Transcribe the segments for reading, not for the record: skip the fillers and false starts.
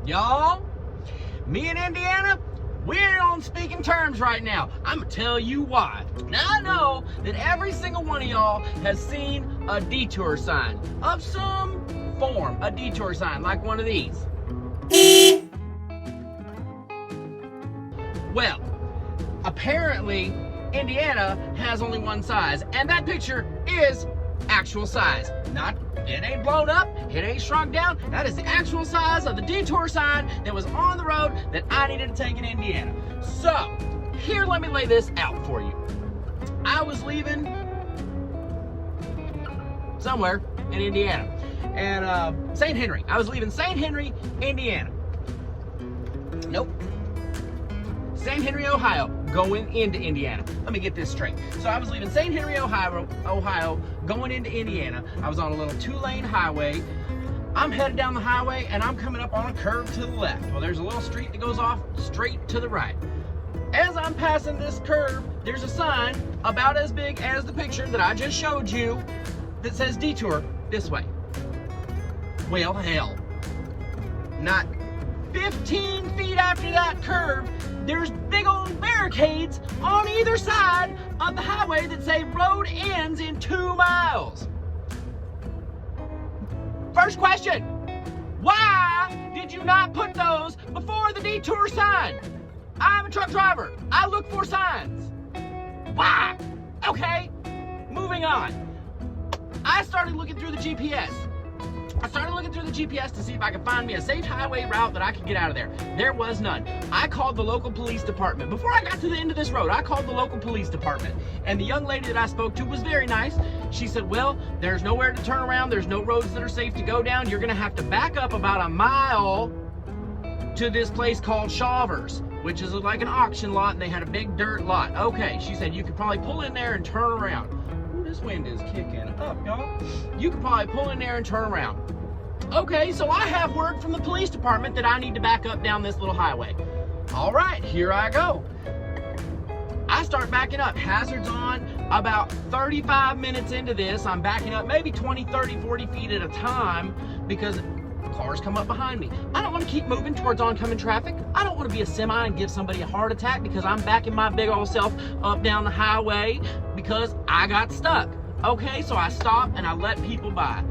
Y'all, me and Indiana, we're on speaking terms right now. I'm gonna tell you why. Now I know that every single one of y'all has seen a detour sign of some form, a detour sign like one of these. Well, apparently Indiana has only one size, and that picture is actual size. It ain't blown up, it ain't shrunk down. That is the actual size of the detour sign that was on the road that I needed to take in Indiana. So, here, let me lay this out for you. I was leaving somewhere in Indiana, and St. Henry. I was leaving St. Henry, Indiana. Nope. St. Henry, Ohio, going into Indiana. Let me get this straight. So I was leaving St. Henry, Ohio, going into Indiana. I was on a little 2-lane highway. I'm headed down the highway and I'm coming up on a curve to the left. Well, there's a little street that goes off straight to the right. As I'm passing this curve, there's a sign about as big as the picture that I just showed you that says detour this way. Well, hell, not 15 feet after that curve, there's big old barricades on either side of the highway that say road ends in 2 miles. First question, why did you not put those before the detour sign? I'm a truck driver. I look for signs. Why? Okay, moving on. I started looking through the GPS. To see if I could find me a safe highway route that I could get out of there. There was none. I called the local police department. Before I got to the end of this road, I called the local police department. And the young lady that I spoke to was very nice. She said, well, there's nowhere to turn around. There's no roads that are safe to go down. You're gonna have to back up about 1 mile to this place called Shavers, which is like an auction lot, and they had a big dirt lot. Okay, she said you could probably pull in there and turn around. Ooh, this wind is kicking up, y'all. You could probably pull in there and turn around. Okay, so I have word from the police department that I need to back up down this little highway. All right, here I go. I start backing up, hazards on. About 35 minutes into this, I'm backing up maybe 20, 30, 40 feet at a time because cars come up behind me. I don't want to keep moving towards oncoming traffic. I don't want to be a semi and give somebody a heart attack because I'm backing my big old self up down the highway because I got stuck. Okay, so I stop and I let people by.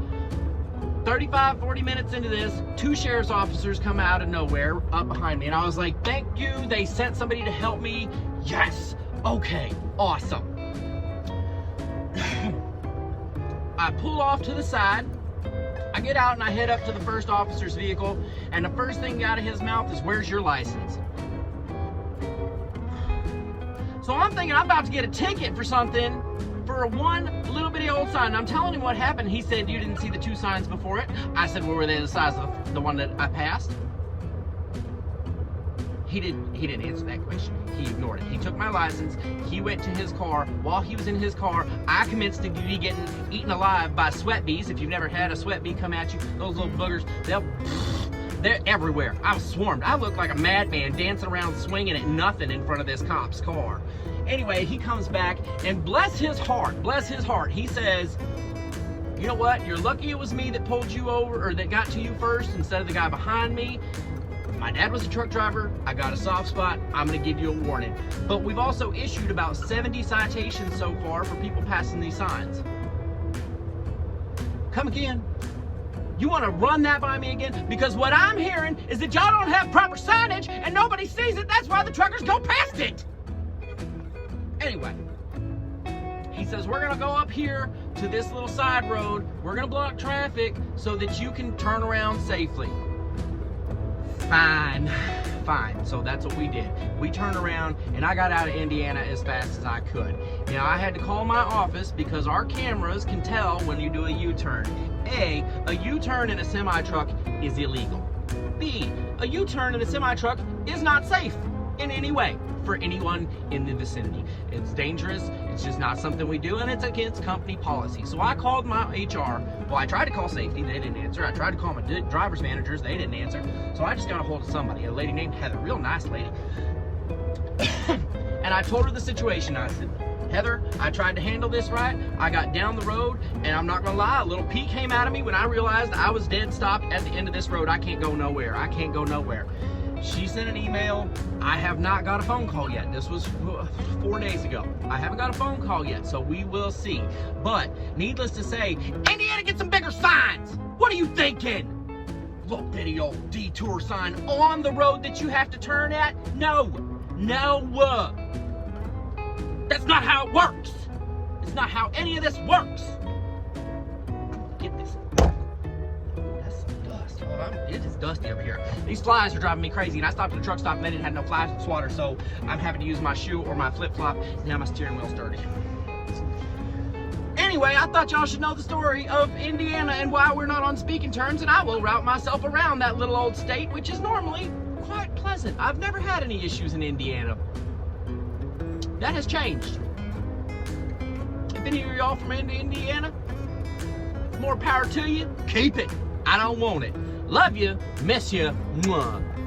35, 40 minutes into this, 2 sheriff's officers come out of nowhere up behind me. And I was like, thank you. They sent somebody to help me. Yes. Okay. Awesome. I pull off to the side. I get out and I head up to the first officer's vehicle. And the first thing out of his mouth is, where's your license? So I'm thinking I'm about to get a ticket for something for one little bitty old sign. I'm telling him what happened. He said, you didn't see the 2 signs before it. I said, well, were they the size of the one that I passed? He didn't answer that question. He ignored it. He took my license. He went to his car. While he was in his car, I commenced to be getting eaten alive by sweat bees. If you've never had a sweat bee come at you, those little boogers, they're everywhere. I was swarmed. I looked like a madman dancing around swinging at nothing in front of this cop's car. Anyway, he comes back and bless his heart, he says, you know what? You're lucky it was me that pulled you over or that got to you first instead of the guy behind me. My dad was a truck driver. I got a soft spot. I'm going to give you a warning. But we've also issued about 70 citations so far for people passing these signs. Come again. You want to run that by me again? Because what I'm hearing is that y'all don't have proper signage and nobody sees it. That's why the truckers go past it. Anyway, he says, we're going to go up here to this little side road. We're going to block traffic so that you can turn around safely. Fine. So that's what we did. We turned around and I got out of Indiana as fast as I could. Now, I had to call my office because our cameras can tell when you do a U-turn. A U-turn in a semi-truck is illegal. B, a U-turn in a semi-truck is not safe in any way for anyone in the vicinity. It's dangerous. It's just not something we do, and it's against company policy. So I called my HR. Well, I tried to call safety. They didn't answer. I tried to call my driver's managers. They didn't answer. So I just got a hold of somebody, a lady named Heather, real nice lady. And I told her the situation. I said, Heather, I tried to handle this right. I got down the road, and I'm not gonna lie, a little pee came out of me when I realized I was dead stopped at the end of this road. I can't go nowhere. I can't go nowhere. She sent an email. I have not got a phone call yet. This was 4 days ago. I haven't got a phone call yet, so we will see. But needless to say, Indiana, get some bigger signs. What are you thinking? Little bitty old detour sign on the road that you have to turn at? No. That's not how it works. It's not how any of this works. Get this. That's some dust. Hold on. It is dusty over here. These flies are driving me crazy, and I stopped at a truck stop and they didn't have no fly swatter, so I'm having to use my shoe or my flip-flop. Now my steering wheel's dirty. Anyway, I thought y'all should know the story of Indiana and why we're not on speaking terms, and I will route myself around that little old state, which is normally quite pleasant. I've never had any issues in Indiana. That has changed. If any of y'all from Indiana, more power to you. Keep it. I don't want it. Love you. Miss you. Mwah.